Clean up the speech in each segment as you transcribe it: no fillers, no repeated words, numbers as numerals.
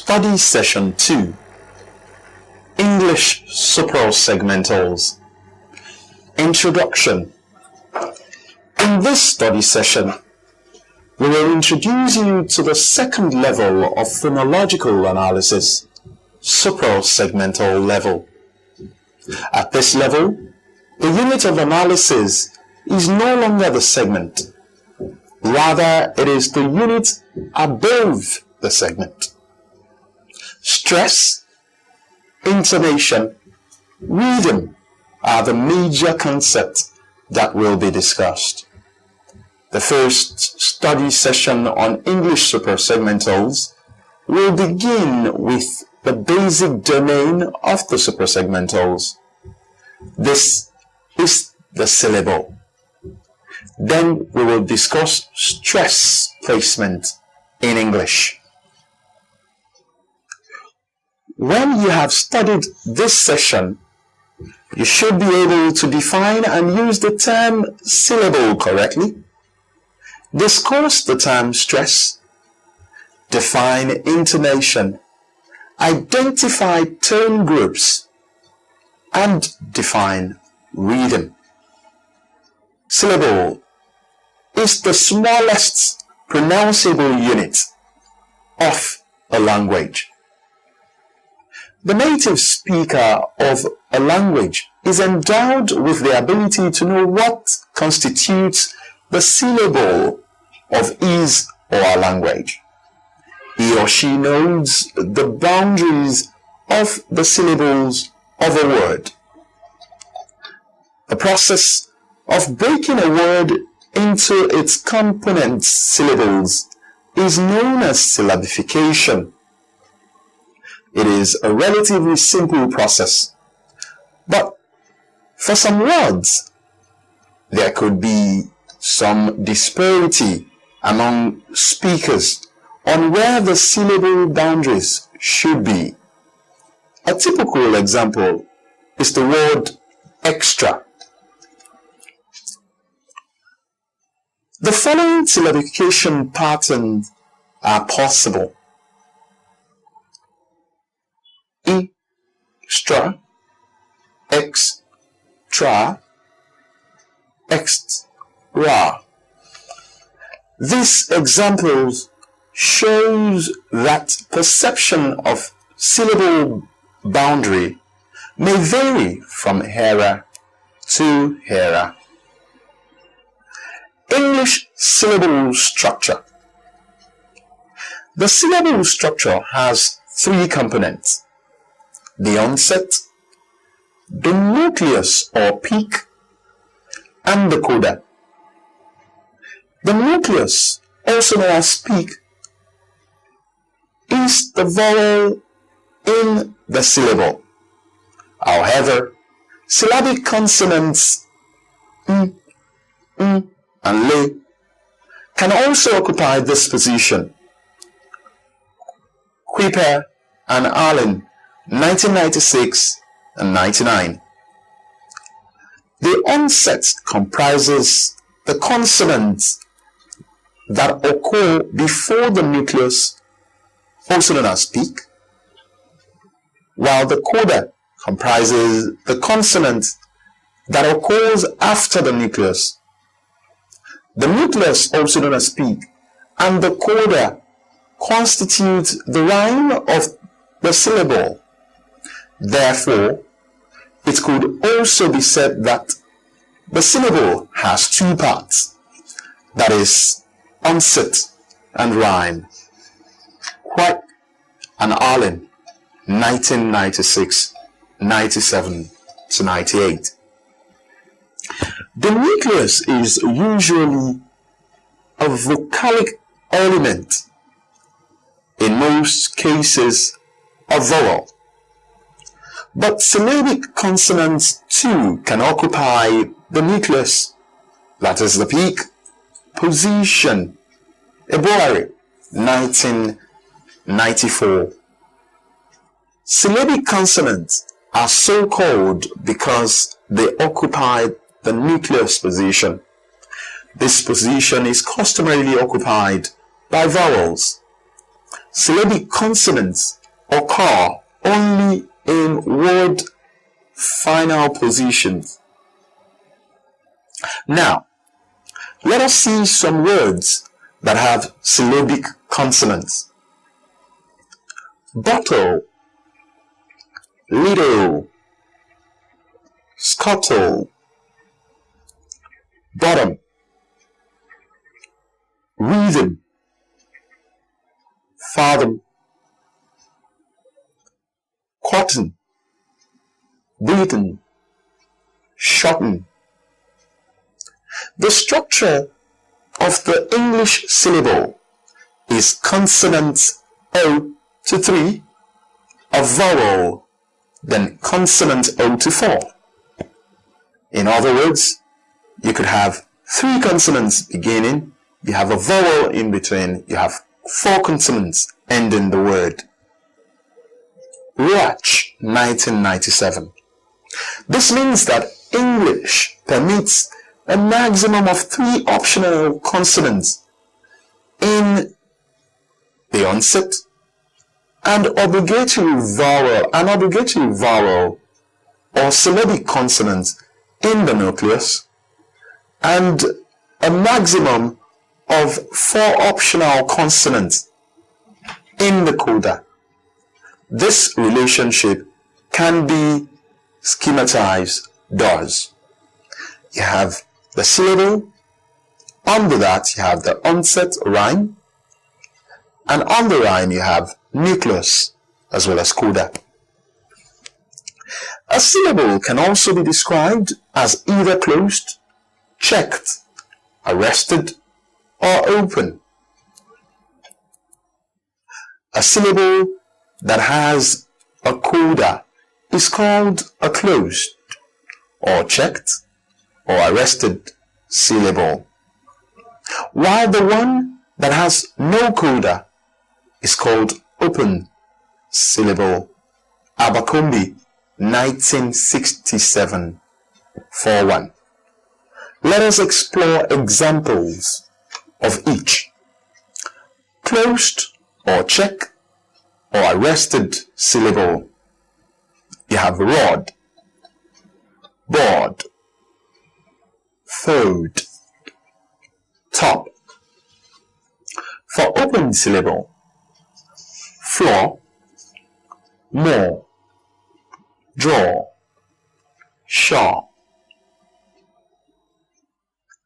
Study Session 2, English Suprasegmentals. Introduction. In this study session, we will introduce you to the second level of phonological analysis, suprasegmental level. At this level, the unit of analysis is no longer the segment. Rather, it is the unit above the segment. Stress, intonation, rhythm are the major concepts that will be discussed. The first study session on English suprasegmentals will begin with the basic domain of the suprasegmentals. This is the syllable. Then we will discuss stress placement in English. When you have studied this session, you should be able to define and use the term syllable correctly, discuss the term stress, define intonation, identify tone groups, and define rhythm. Syllable is the smallest pronounceable unit of a language. The native speaker of a language is endowed with the ability to know what constitutes the syllable of his or her language. He or she knows the boundaries of the syllables of a word. The process of breaking a word into its component syllables is known as syllabification. It is a relatively simple process, but for some words, there could be some disparity among speakers on where the syllable boundaries should be. A typical example is the word extra. The following syllabification patterns are possible. Extra, extra, extra. These examples shows that perception of syllable boundary may vary from era to era. English syllable structure. The syllable structure has three components: the onset, the nucleus or peak, and the coda. The nucleus, also known as peak, is the vowel in the syllable. However, syllabic consonants and le can also occupy this position. Kuiper and Allen, 1996 and 99. The onset comprises the consonants that occur before the nucleus, also known as peak, while the coda comprises the consonant that occurs after the nucleus. The nucleus, also known as peak, and the coda constitute the rhyme of the syllable. Therefore, it could also be said that the syllable has two parts, that is, onset and rhyme. White and Allen, 1996, 97 to 98. The nucleus is usually a vocalic element, in most cases a vowel. But syllabic consonants too can occupy the nucleus, that is the peak, position. Eboare, 1994. Syllabic consonants are so called because they occupy the nucleus position. This position is customarily occupied by vowels. syllabic consonants occur only in word final positions. Now, let us see some words that have syllabic consonants. Bottle, little, scuttle, bottom, rhythm, fathom, cotton, beaten, shorten. The structure of the English syllable is consonants O to 3, a vowel, then consonant O to 4. In other words, you could have 3 consonants beginning, you have a vowel in between, you have 4 consonants ending the word. Roach, 1997. This means that English permits a maximum of 3 optional consonants in the onset, an obligatory vowel or syllabic consonant in the nucleus, and a maximum of 4 optional consonants in the coda. This relationship can be schematized thus. You have the syllable, under that you have the onset rhyme, and on the rhyme you have nucleus as well as coda. A syllable can also be described as either closed, checked, arrested, or open. A syllable that has a coda is called a closed or checked or arrested syllable, while the one that has no coda is called open syllable. Abercrombie, 1967, 4-1. Let us explore examples of each. Closed or check or arrested syllable. You have rod, board, third, top. For open syllable, floor, more, draw, shaw.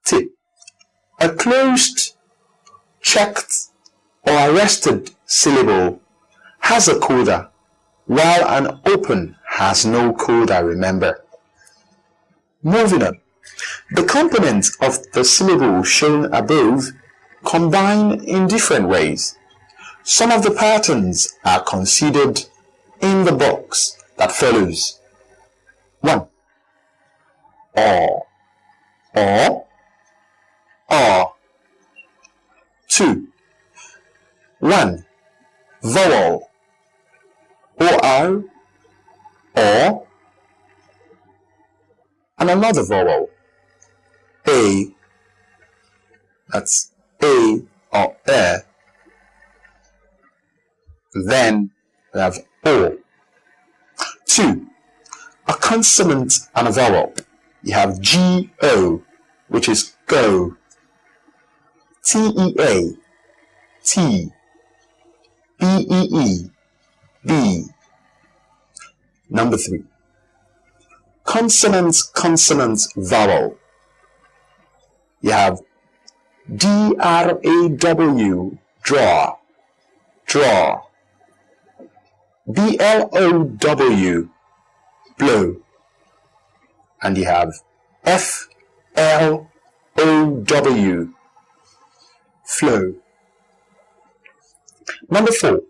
Tip. A closed, checked, or arrested syllable has a coda, while an open has no coda, remember. Moving on. The components of the syllable shown above combine in different ways. Some of the patterns are considered in the box that follows. 1. Or, 2. 1. Vowel, or, and another vowel, a, that's a or then we have o. 2. A consonant and a vowel. You have G-O, which is go. T-E-A, T. B-E-E, B. Number 3. Consonant, vowel. You have D-R-A-W, draw, draw. B-L-O-W, blow. And you have F-L-O-W, flow. Number 4. You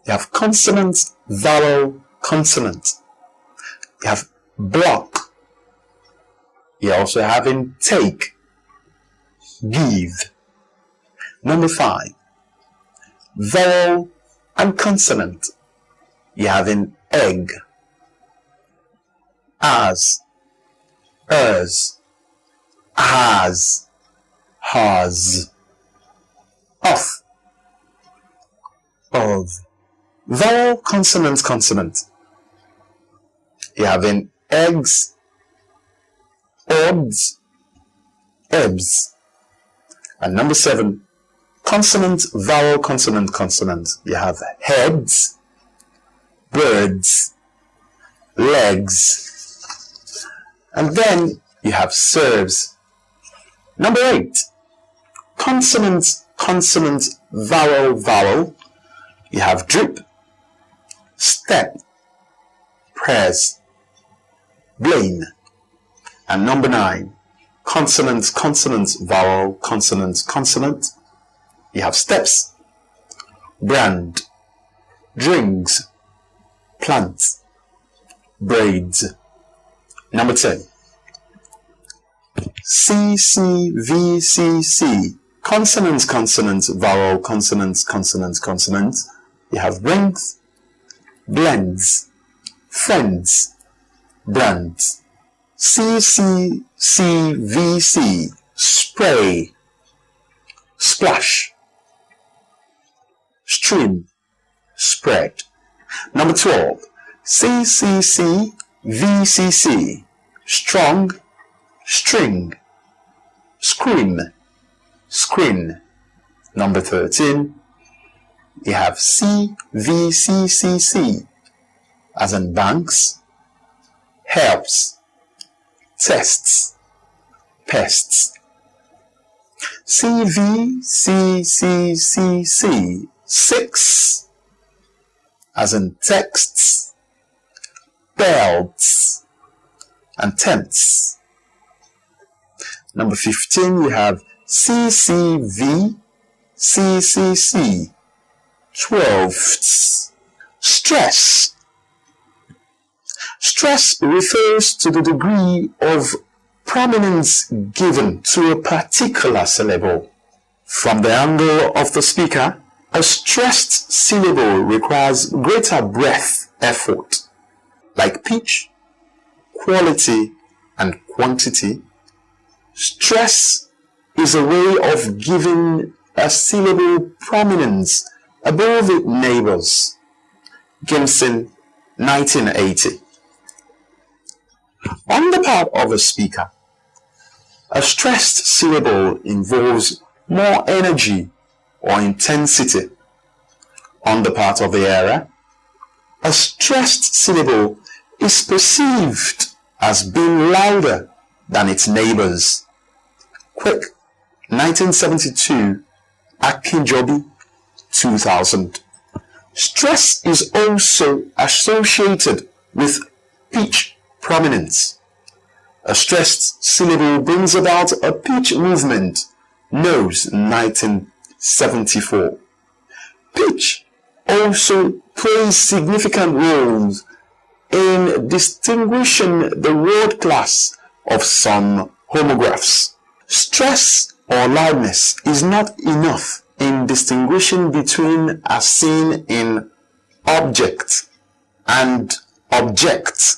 have consonant, vowel, consonant. You have block. You also have in take, give. Number 5. Vowel and consonant. You have in egg, as, has, off, of vowel, consonant, consonant. You have in eggs, odds, ebbs. And number 7, consonant, vowel, consonant, consonant. You have heads, birds, legs. And then you have serves. Number 8, consonant, consonant, vowel, vowel. You have drip, step, prayers, blame. And number 9, consonant, consonant, vowel, consonant, consonant. You have steps, brand, drinks, plants, braids. Number 10, C, C, V, C, C. Consonant, consonant, vowel, consonant, consonant, consonant. You have length, blends, friends, brands. C, C, C, V, C. Spray, splash, stream, spread. Number 12, C, C, C, V, C, C. Strong, string, scream, screen. Number 13, you have C, V, C, C, C, as in banks, helps, tests, pests. C, V, C, C, C, C, 6, as in texts, belts, and tents. Number 15, you have C, C, V, C, C, C, 12ths. Stress. Stress refers to the degree of prominence given to a particular syllable. From the angle of the speaker, a stressed syllable requires greater breath effort, like pitch, quality, and quantity. Stress is a way of giving a syllable prominence above its neighbors. Gimson, 1980. On the part of a speaker, a stressed syllable involves more energy or intensity. On the part of the hearer, a stressed syllable is perceived as being louder than its neighbors. Quick, 1972, Akinjobi, 2000. Stress is also associated with pitch prominence. A stressed syllable brings about a pitch movement. Nose, 1974. Pitch also plays significant roles in distinguishing the word class of some homographs. Stress or loudness is not enough in distinguishing between as seen in object and object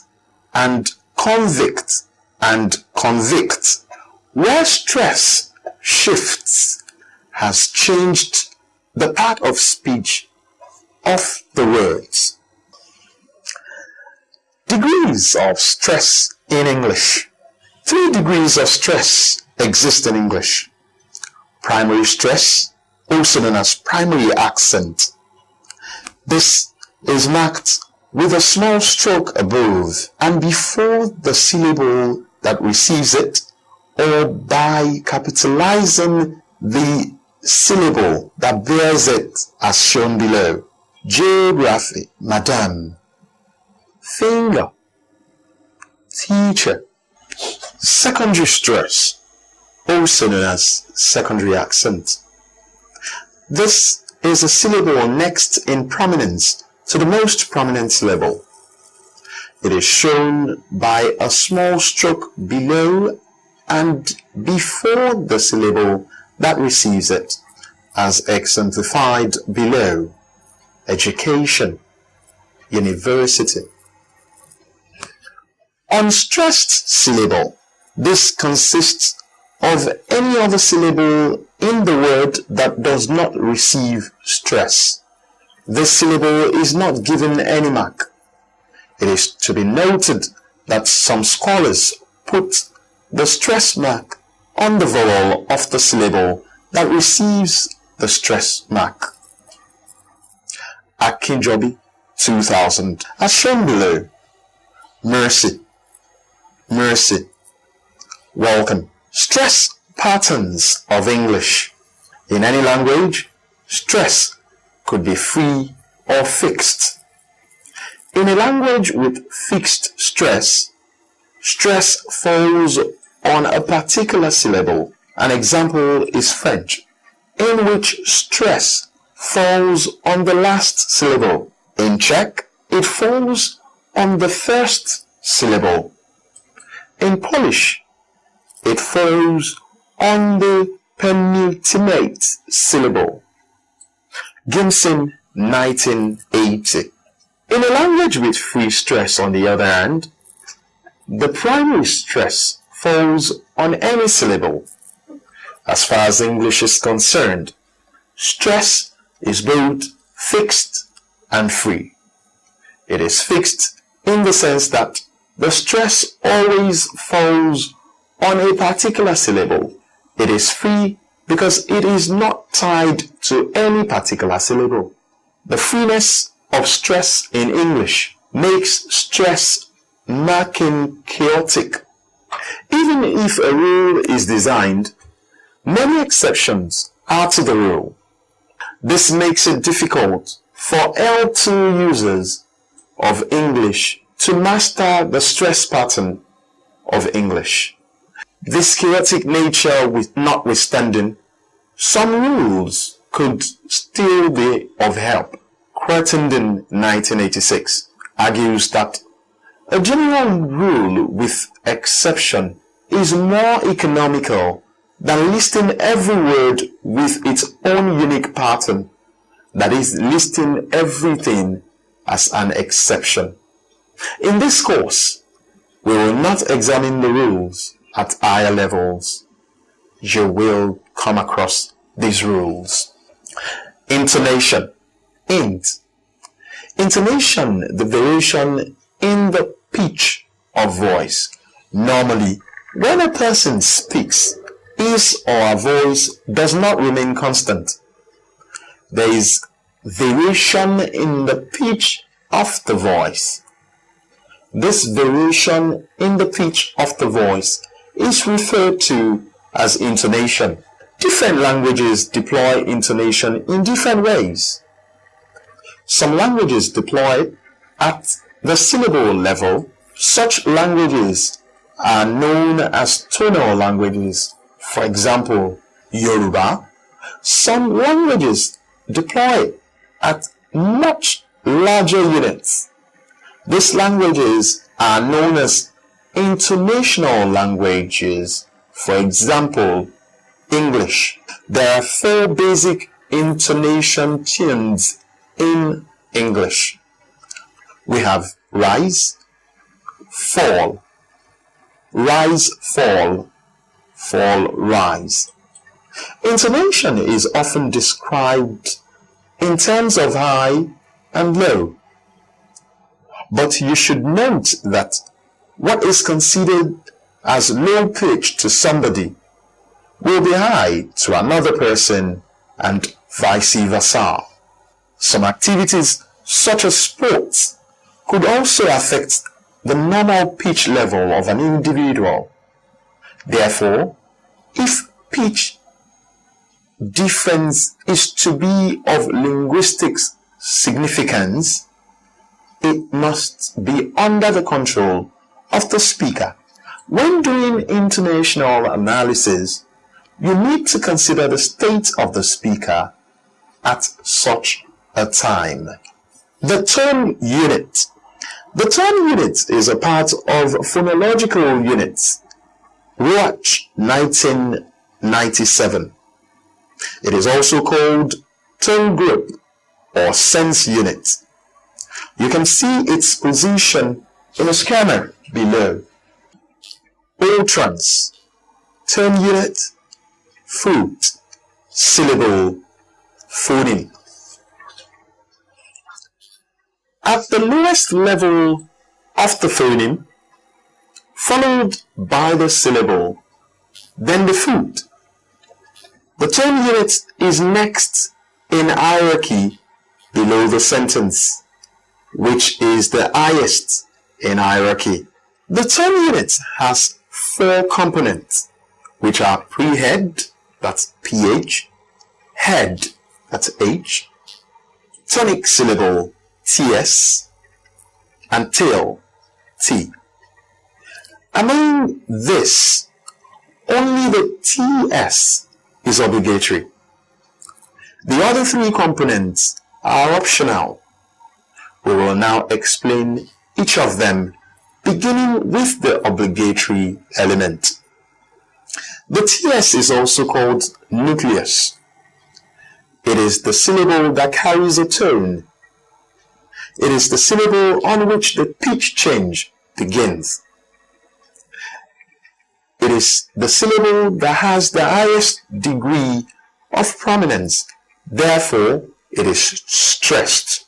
and convict and convict. Where stress shifts has changed the part of speech of the words. Degrees of stress in English. 3 degrees of stress exist in English. Primary stress, also known as primary accent. This is marked with a small stroke above and before the syllable that receives it, or by capitalizing the syllable that bears it as shown below. Geography, madam. Finger, teacher. Secondary stress, also known as secondary accent. This is a syllable next in prominence to the most prominent syllable. It is shown by a small stroke below and before the syllable that receives it, as exemplified below. Education, university. Unstressed syllable. This consists of any other syllable in the word that does not receive stress. This syllable is not given any mark. It is to be noted that some scholars put the stress mark on the vowel of the syllable that receives the stress mark. Akinjobi, 2000. As shown below, mercy, mercy, welcome. Stress patterns of English. In any language, stress could be free or fixed. In a language with fixed stress, stress falls on a particular syllable. An example is French, in which stress falls on the last syllable. In Czech, it falls on the first syllable. In Polish, it falls on the penultimate syllable. Gimson, 1980. In a language with free stress, on the other hand, the primary stress falls on any syllable. As far as English is concerned, stress is both fixed and free. It is fixed in the sense that the stress always falls on a particular syllable. It is free because it is not tied to any particular syllable. The freeness of stress in English makes stress marking chaotic. Even if a rule is designed, many exceptions are to the rule. This makes it difficult for L2 users of English to master the stress pattern of English. This chaotic nature notwithstanding, some rules could still be of help. Crittenden, 1986, argues that a general rule with exception is more economical than listing every word with its own unique pattern, that is, listing everything as an exception. In this course, we will not examine the rules at higher levels. You will come across these rules. Intonation. Int. Intonation, the variation in the pitch of voice. Normally, when a person speaks, his or her voice does not remain constant. There is variation in the pitch of the voice. This variation in the pitch of the voice is referred to as intonation. Different languages deploy intonation in different ways. Some languages deploy it at the syllable level. Such languages are known as tonal languages. For example, Yoruba. Some languages deploy it at much larger units. These languages are known as intonational languages. For example, English. There are 4 basic intonation tunes in English. We have rise, fall, rise, fall, fall, rise. Intonation is often described in terms of high and low. But you should note that what is considered as low pitch to somebody will be high to another person and vice versa. Some activities such as sports could also affect the normal pitch level of an individual. Therefore, if pitch difference is to be of linguistic significance, it must be under the control of the speaker. When doing intonational analysis, you need to consider the state of the speaker at such a time. The tone unit. The tone unit is a part of phonological units. Roach, 1997. It is also called tone group or sense unit. You can see its position in a schema below. Ultrans, tone unit, foot, syllable, phoneme. at the lowest level of the phoneme, followed by the syllable, then the foot. The tone unit is next in hierarchy below the sentence, which is the highest in hierarchy. The tone unit has 4 components, which are pre-head, that's PH, head, that's H, tonic syllable, TS, and tail, T. Among this, only the TS is obligatory. The other 3 components are optional. We will now explain each of them, beginning with the obligatory element. The TS is also called nucleus. It is the syllable that carries a tone. It is the syllable on which the pitch change begins. It is the syllable that has the highest degree of prominence. Therefore, it is stressed.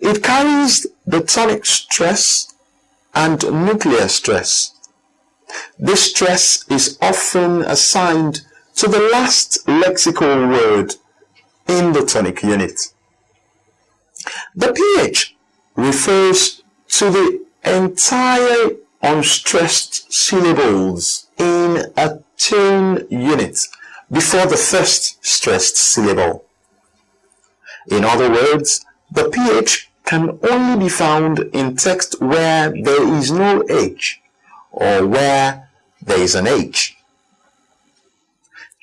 It carries the tonic stress and nuclear stress. This stress is often assigned to the last lexical word in the tonic unit. The PH refers to the entire unstressed syllables in a tone unit before the first stressed syllable. In other words, the PH can only be found in text where there is no H or where there is an H.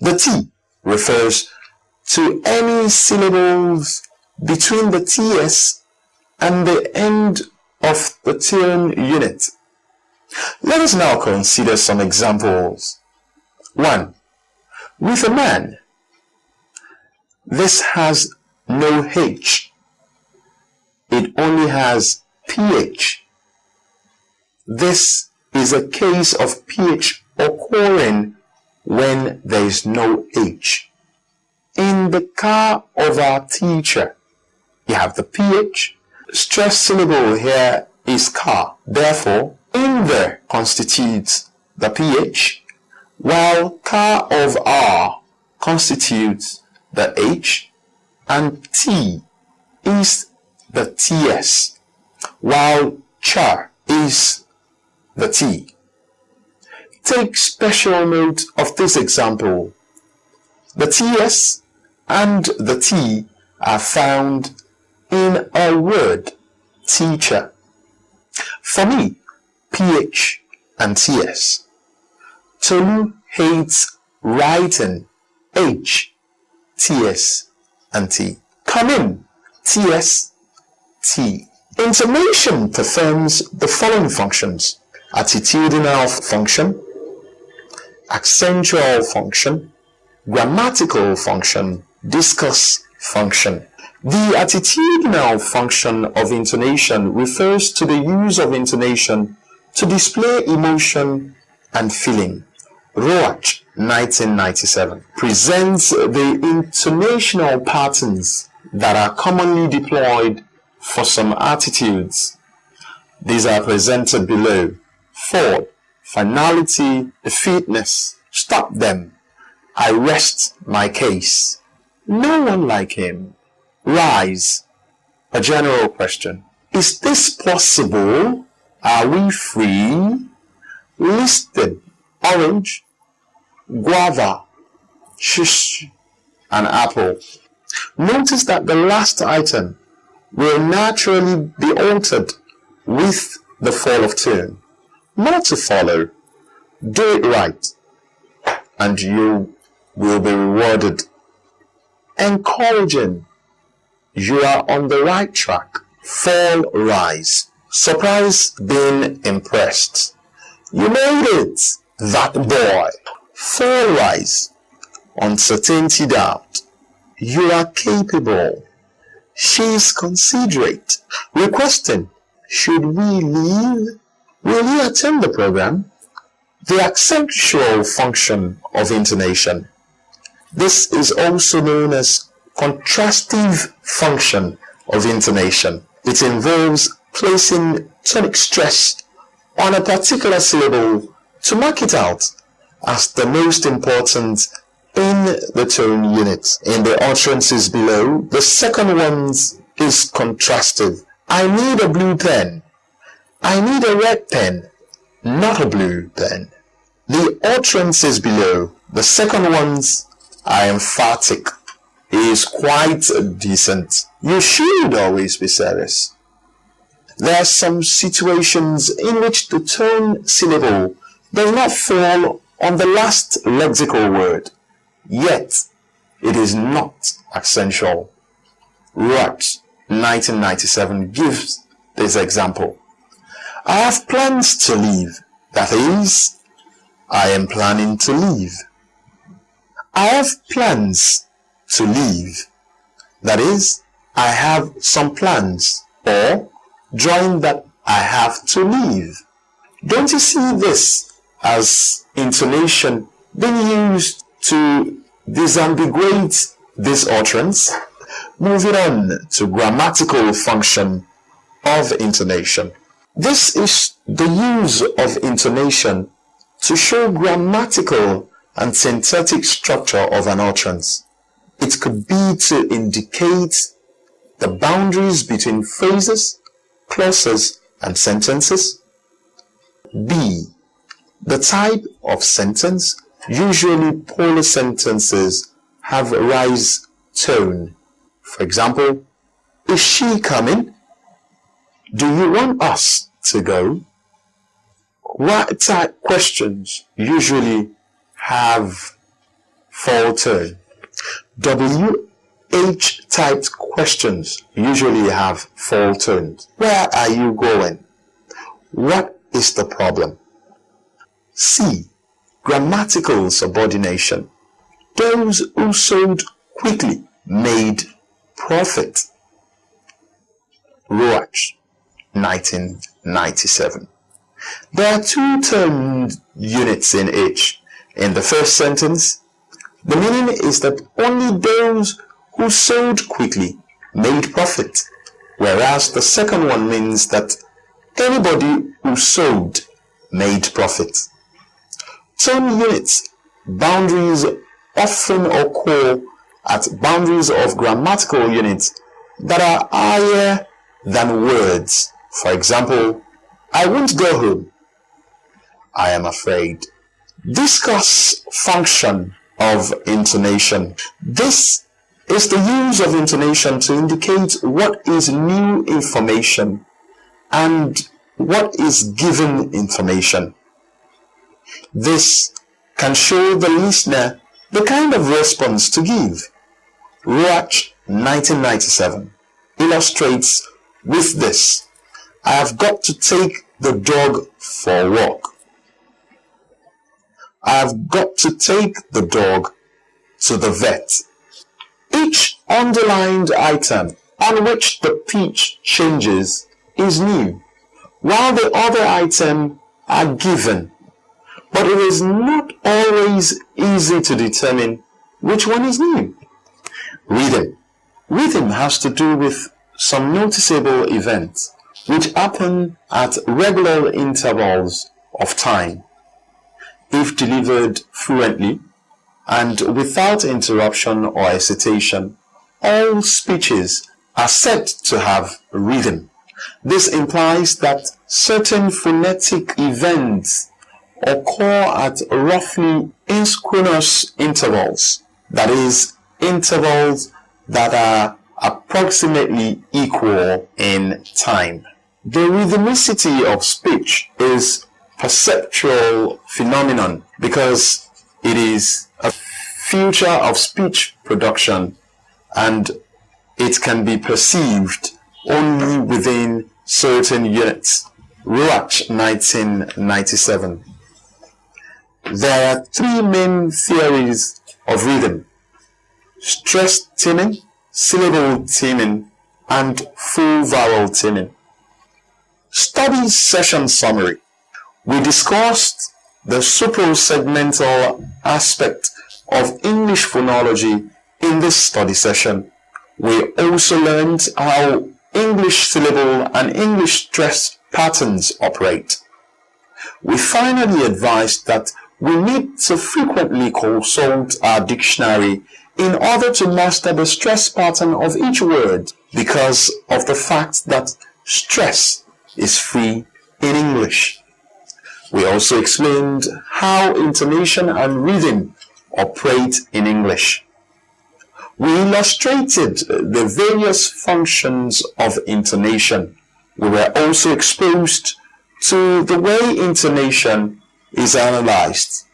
The T refers to any syllables between the TS and the end of the tone unit. Let us now consider some examples. 1. With a man. This has no H. It only has PH. This is a case of PH occurring when there is no H. In the car of our teacher, you have the PH. Stress syllable here is car. Therefore, in there constitutes the PH, while car of R constitutes the H, and T is the TS, while char is the T. Take special note of this example. The TS and the T are found in a word, teacher. For me, PH and TS. Tolu hates writing, H, TS, and T. Come in, TS, T. Intonation performs the following functions: attitudinal function, accentual function, grammatical function, discourse function. The attitudinal function of intonation refers to the use of intonation to display emotion and feeling. Roach, 1997, presents the intonational patterns that are commonly deployed for some attitudes. These are presented below. 4. Finality, fitness. Stop them. I rest my case. No one like him. Rise. A general question. Is this possible? Are we free? Listed. Orange, guava, shish, and apple. Notice that the last item will naturally be altered with the fall of tone. More to follow. Do it right, and you will be rewarded. Encouraging. You are on the right track. Fall, rise. Surprise, being impressed. You made it. That boy. Fall, rise. Uncertainty, doubt. You are capable. She is considerate. Requesting. Should we leave? Will you attend the program? The accentual function of intonation. This is also known as contrastive function of intonation. It involves placing tonic stress on a particular syllable to mark it out as the most important in the tone unit. In the utterances below, the second one is contrastive. I need a blue pen. I need a red pen, not a blue pen. The utterances below, the second ones are emphatic. Is quite decent. You should always be serious. There are some situations in which the tone syllable does not fall on the last lexical word, yet it is not accentual. Ruach, 1997, gives this example. I have plans to leave. That is, I am planning to leave. I have plans to leave. That is, I have some plans, or join that I have to leave. Don't you see this as intonation being used to disambiguate this utterance? Moving on to grammatical function of intonation. This is the use of intonation to show grammatical and syntactic structure of an utterance. It could be to indicate the boundaries between phrases, clauses, and sentences. B. The type of sentence. Usually polar sentences have a rise tone. For example, is she coming? Do you want us to go? What type questions usually have fall tone? WH-typed questions usually have fall tones. Where are you going? What is the problem? C. Grammatical subordination. Those who sold quickly made profit. Ruach, 1997. There are two tone units in each. In the first sentence, the meaning is that only those who sold quickly made profit, whereas the second one means that anybody who sold made profit. Tone units boundaries often occur at boundaries of grammatical units that are higher than words. For example, I won't go home. I am afraid. Discuss function of intonation. This is the use of intonation to indicate what is new information and what is given information. This can show the listener the kind of response to give. Ruach, 1997, illustrates with this. I have got to take the dog for a walk. I have got to take the dog to the vet. Each underlined item on which the pitch changes is new, while the other items are given. But it is not always easy to determine which one is new. Rhythm. Rhythm has to do with some noticeable events which happen at regular intervals of time. If delivered fluently and without interruption or hesitation, all speeches are said to have rhythm. This implies that certain phonetic events occur at roughly asynchronous intervals, that is, intervals that are approximately equal in time. The rhythmicity of speech is perceptual phenomenon because it is a feature of speech production and it can be perceived only within certain units. Ruach, 1997. There are three main theories of rhythm: stress theming, syllable theming, and full vowel theming. Study session summary. We discussed the suprasegmental aspect of English phonology in this study session. We also learned how English syllable and English stress patterns operate. We finally advised that we need to frequently consult our dictionary in order to master the stress pattern of each word because of the fact that stress is free in English. We also explained how intonation and rhythm operate in English. We illustrated the various functions of intonation. We were also exposed to the way intonation is analyzed.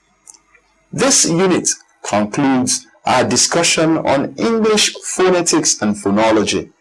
This unit concludes our discussion on English phonetics and phonology.